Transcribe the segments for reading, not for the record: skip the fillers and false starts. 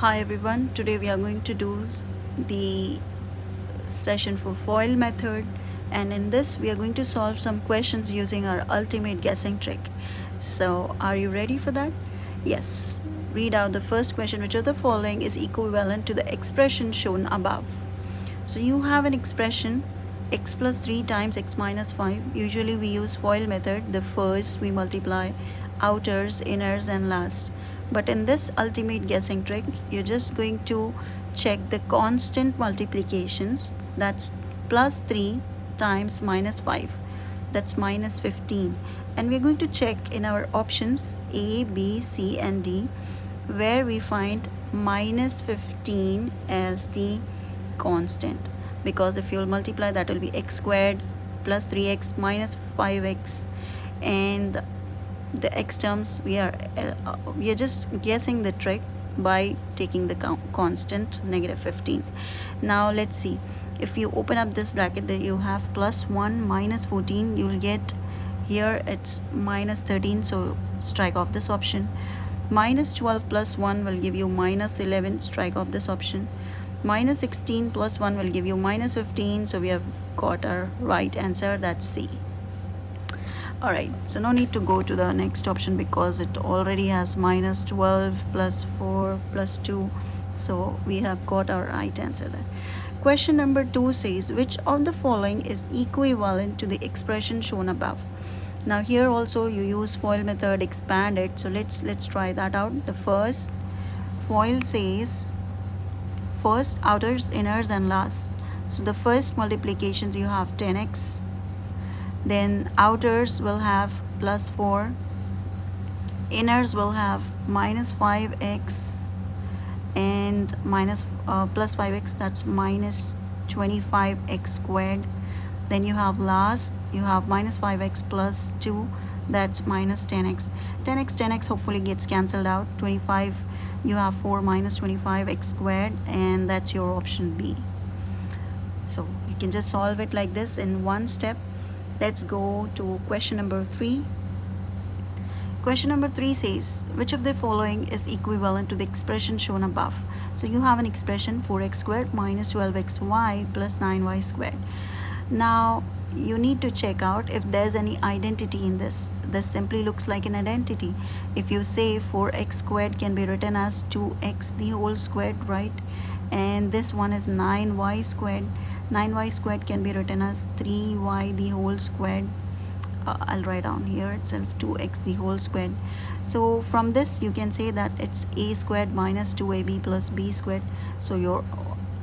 Hi everyone, today we are going to do the session for FOIL method, and in this we are going to solve some questions using our ultimate guessing trick. So are you ready for that? Yes. Read out the first question: which of the following is equivalent to the expression shown above? So you have an expression x plus 3 times x minus 5. Usually we use FOIL method. The first we multiply outers, inners and last. But in this ultimate guessing trick, you're just going to check the constant multiplications. That's plus 3 times minus 5. That's minus 15. And we're going to check in our options A, B, C and D where we find minus 15 as the constant, because if you'll multiply, that will be x squared plus 3x minus 5x, and the x terms we are just guessing the trick by taking the constant negative 15. Now let's see, if you open up this bracket, that you have plus 1 minus 14, you'll get here it's minus 13, so strike off this option. Minus 12 plus 1 will give you minus 11, strike off this option. Minus 16 plus 1 will give you minus 15, so we have got our right answer, that's C. Alright, so no need to go to the next option because it already has minus 12 plus 4 plus 2, so we have got our right answer there. Question number 2 says, which of the following is equivalent to the expression shown above? Now here also you use FOIL method, expand it, so let's try that out. The first FOIL says first, outers, inners and last. So the first multiplications you have 10x, then outers will have plus 4, inners will have minus 5x, and plus 5x, that's minus 25x squared. Then you have last, you have minus 5x plus 2, that's minus 10x. 10x hopefully gets cancelled out. 25, you have 4 minus 25x squared, and that's your option B. So you can just solve it like this in one step. Let's go to question number 3. Question number 3 says, which of the following is equivalent to the expression shown above? So you have an expression 4x squared minus 12xy plus 9y squared. Now you need to check out if there's any identity in this. This simply looks like an identity. If you say 4x squared can be written as 2x the whole squared, right? And this one is 9y squared. 9y squared can be written as 3y the whole squared. I'll write down here itself 2x the whole squared. So from this you can say that it's a squared minus 2ab plus b squared. So your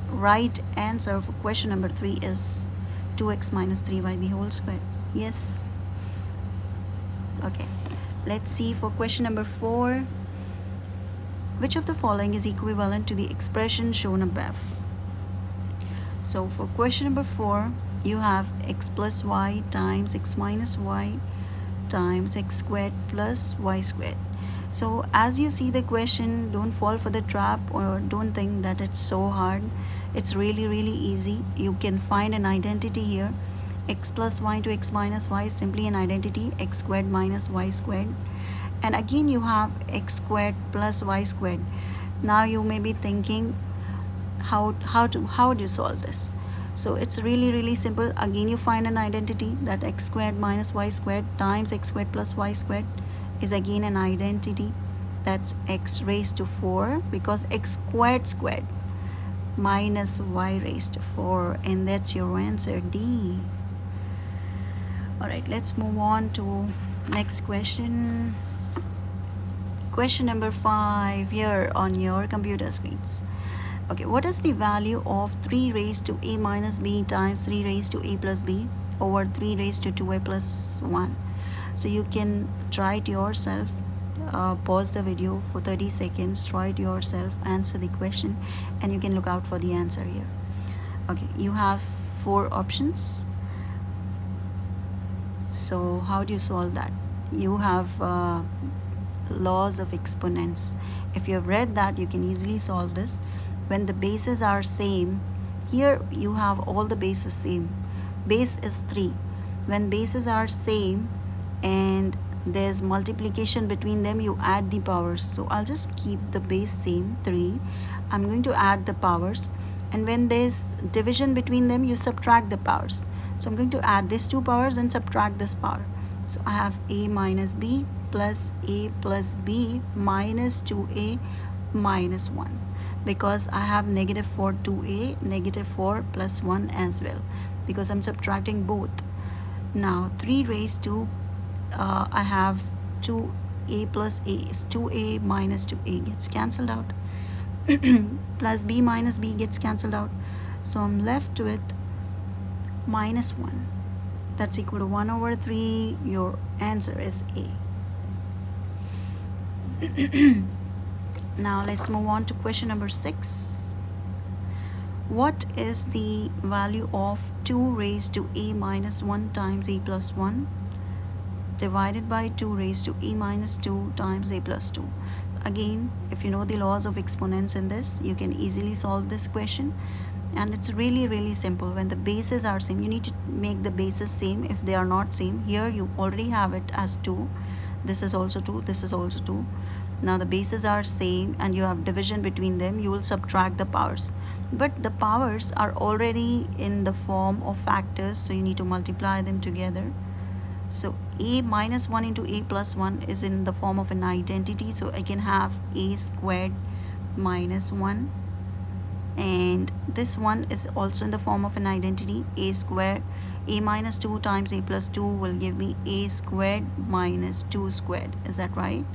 right answer for question number 3 is 2x minus 3y the whole squared. Yes. Okay, let's see for question number 4. Which of the following is equivalent to the expression shown above? So for question number 4, you have x plus y times x minus y times x squared plus y squared. So as you see the question, don't fall for the trap or don't think that it's so hard. It's really easy. You can find an identity here. X plus y to x minus y is simply an identity, x squared minus y squared. And again you have x squared plus y squared. Now you may be thinking, how do you solve this? So it's really simple. Again you find an identity, that x squared minus y squared times x squared plus y squared is again an identity. That's x raised to 4, because x squared minus y raised to 4, and that's your answer, D. Alright, let's move on to next question. Question number 5 here on your computer screens. Okay, what is the value of 3 raised to a minus b times 3 raised to a plus b over 3 raised to 2a plus 1? So you can try it yourself. Pause the video for 30 seconds, try it yourself, answer the question, and you can look out for the answer here. Okay, you have 4 options. So how do you solve that? You have laws of exponents. If you have read that, you can easily solve this. When the bases are same, here you have all the bases same. Base is 3. When bases are same and there's multiplication between them, you add the powers. So I'll just keep the base same, 3. I'm going to add the powers, and when there's division between them, you subtract the powers. So I'm going to add these 2 powers and subtract this power. So I have a minus b plus a plus b minus 2a minus 1, because I have negative 4 2a, negative 4 plus 1 as well, because I'm subtracting both. Now 3 raised to I have 2a plus a is 2a minus 2a gets cancelled out. Plus b minus b gets cancelled out. So I'm left with minus 1. That's equal to 1 over 3. Your answer is A. Now let's move on to question number 6. What is the value of 2 raised to a minus 1 times a plus 1 divided by 2 raised to a minus 2 times a plus 2? Again, if you know the laws of exponents in this, you can easily solve this question. And it's really simple. When the bases are same, you need to make the bases same. If they are not same, here you already have it as 2. This is also 2, this is also 2. Now the bases are same and you have division between them, you will subtract the powers. But the powers are already in the form of factors, so you need to multiply them together. So a minus 1 into a plus 1 is in the form of an identity, so I can have a squared minus 1, and this one is also in the form of an identity, a squared. A minus 2 times a plus 2 will give me a squared minus 2 squared. Is that right?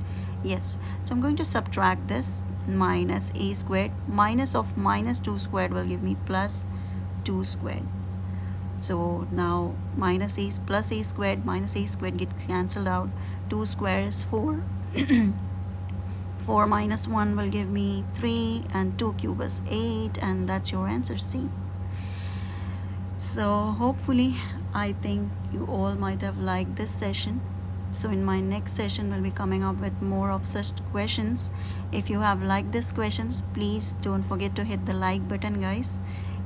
Yes. So I'm going to subtract this, minus a squared. Minus of minus 2 squared will give me plus 2 squared. So now minus a plus a squared minus a squared get cancelled out. 2 squared is 4. 4 minus 1 will give me 3, and 2 cube is 8, and that's your answer, C. So hopefully, I think you all might have liked this session. So in my next session, we'll be coming up with more of such questions. If you have liked these questions, please don't forget to hit the like button, guys,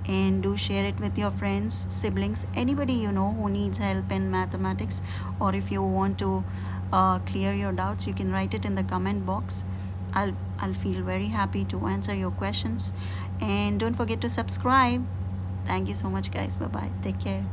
and do share it with your friends, siblings, anybody you know who needs help in mathematics, or if you want to clear your doubts, you can write it in the comment box. I'll feel very happy to answer your questions. And don't forget to subscribe. Thank you so much, guys. Bye bye. Take care.